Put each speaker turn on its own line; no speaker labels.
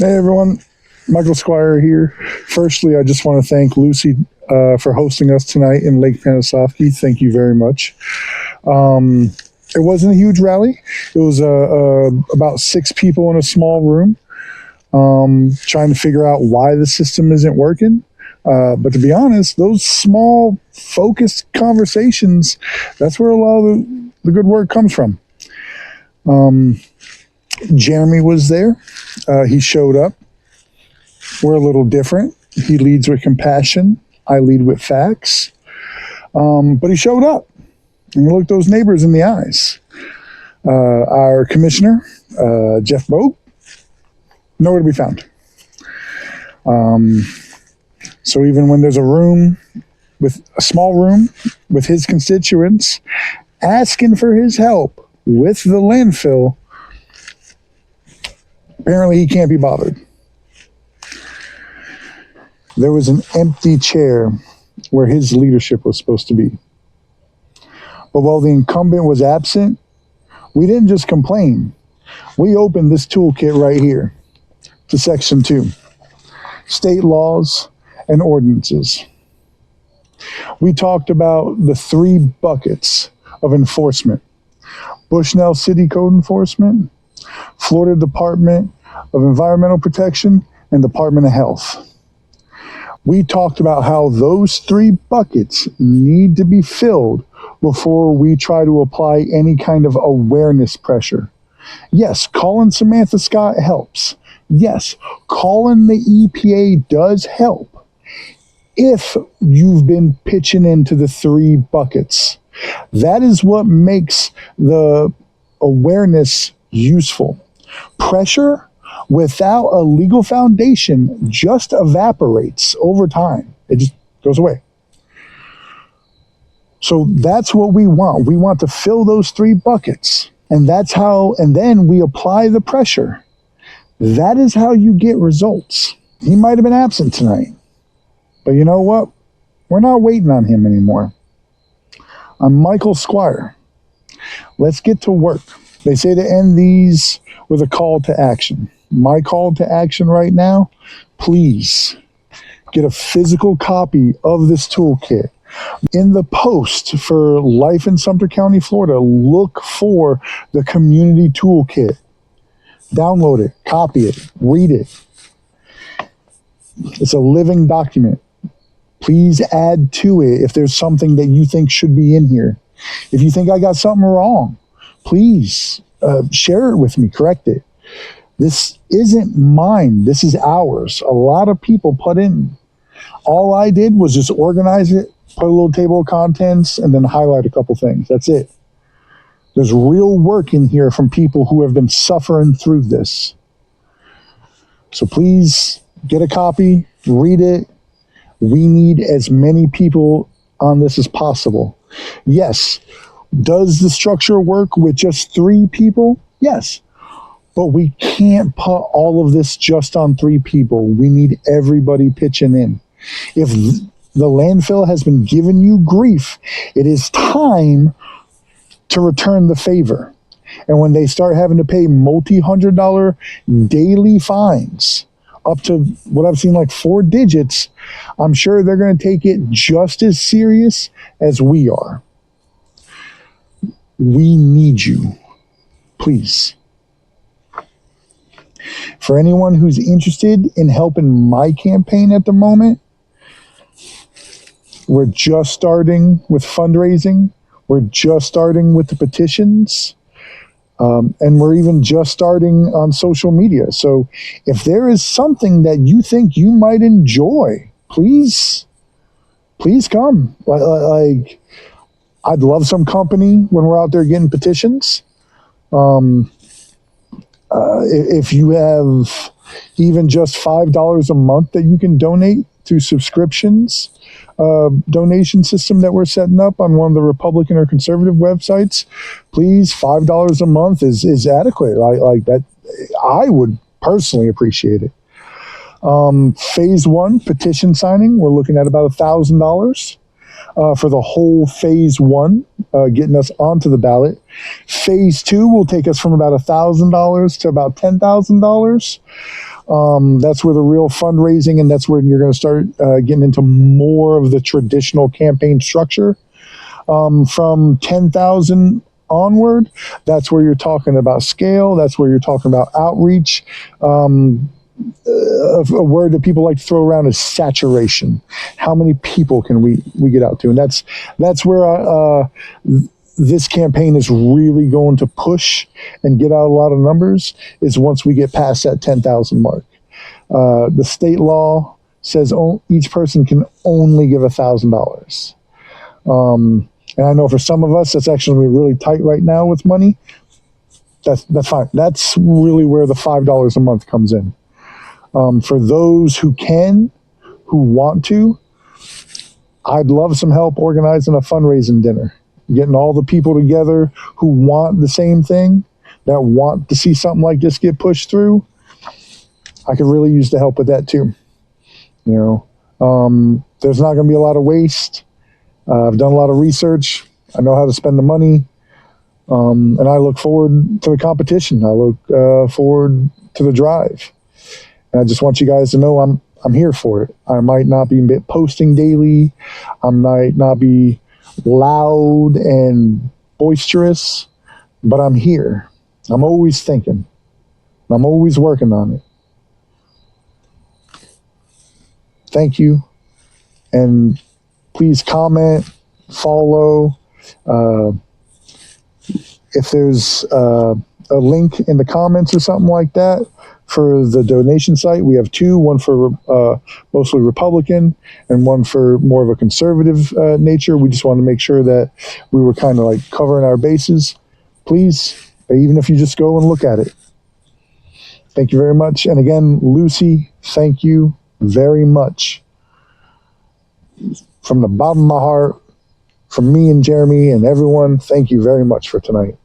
Hey everyone, Michael Squier here. Firstly, I just want to thank Lucy for hosting us tonight in Lake Panasoffkee. Thank you very much. It wasn't a huge rally. It was about 6 people in a small room trying to figure out why the system isn't working. But to be honest, those small, focused conversations, that's where a lot of the good work comes from. Jeremy was there. He showed up. We're a little different. He leads with compassion. I lead with facts. But he showed up and he looked those neighbors in the eyes. Our commissioner, Jeff Bogue, nowhere to be found. So even when there's a small room with his constituents asking for his help with the landfill, apparently he can't be bothered. There was an empty chair where his leadership was supposed to be. But while the incumbent was absent, we didn't just complain. We opened this toolkit right here to Section 2, state laws and ordinances. We talked about the 3 buckets of enforcement: Bushnell City Code Enforcement, Florida Department of Environmental Protection, and Department of Health. We talked about how those 3 buckets need to be filled before we try to apply any kind of awareness pressure. Yes, calling Samantha Scott helps. Yes, calling the EPA does help if you've been pitching into the 3 buckets. That is what makes the awareness useful. Pressure without a legal foundation just evaporates over time. It just goes away. So that's what we want. We want to fill those 3 buckets. And then we apply the pressure. That is how you get results. He might have been absent tonight, but you know what? We're not waiting on him anymore. I'm Michael Squier. Let's get to work. They say to end these with a call to action. My call to action right now, please get a physical copy of this toolkit. In the post for Life in Sumter County, Florida, look for the community toolkit. Download it, copy it, read it. It's a living document. Please add to it if there's something that you think should be in here. If you think I got something wrong, please share it with me, correct it. This isn't mine, this is ours. A lot of people put in. All I did was just organize it, put a little table of contents, and then highlight a couple things. That's it. There's real work in here from people who have been suffering through this. So please get a copy, read it. We need as many people on this as possible. Yes. Does the structure work with just 3 people? Yes. But we can't put all of this just on 3 people. We need everybody pitching in. If the landfill has been giving you grief, it is time to return the favor. And when they start having to pay multi-$100 daily fines, up to what I've seen like 4 digits, I'm sure they're going to take it just as serious as we are. We need you. Please. For anyone who's interested in helping my campaign at the moment, we're just starting with fundraising. We're just starting with the petitions. And we're even just starting on social media. So if there is something that you think you might enjoy, please come. Like, I'd love some company when we're out there getting petitions. If you have even just $5 a month that you can donate through subscriptions, donation system that we're setting up on one of the Republican or conservative websites, please, $5 a month is adequate. Like that, I would personally appreciate it. Phase 1 petition signing, we're looking at about $1,000 for the whole phase 1, getting us onto the ballot. Phase 2 will take us from about $1,000 to about $10,000. That's where the real fundraising, and that's where you're going to start getting into more of the traditional campaign structure. From 10,000 onward, that's where you're talking about scale. That's where you're talking about outreach. A word that people like to throw around is saturation. How many people can we get out to? And that's where this campaign is really going to push and get out a lot of numbers, is once we get past that 10,000 mark. The state law says each person can only give $1,000. And I know for some of us, that's actually really tight right now with money. That's fine. That's really where the $5 a month comes in. For those who can, who want to, I'd love some help organizing a fundraising dinner, getting all the people together who want the same thing, that want to see something like this get pushed through. I could really use the help with that too. You know, there's not going to be a lot of waste. I've done a lot of research. I know how to spend the money. And I look forward to the competition. I look forward to the drive. And I just want you guys to know I'm here for it. I might not be posting daily. I might not be loud and boisterous, but I'm here. I'm always thinking. I'm always working on it. Thank you. And please comment, follow. If there's a link in the comments or something like that for the donation site, we have two, one for mostly Republican and one for more of a conservative nature. We just want to make sure that we were kind of like covering our bases. Please, even if you just go and look at it. Thank you very much. And again, Lucy, thank you very much. From the bottom of my heart, from me and Jeremy and everyone, thank you very much for tonight.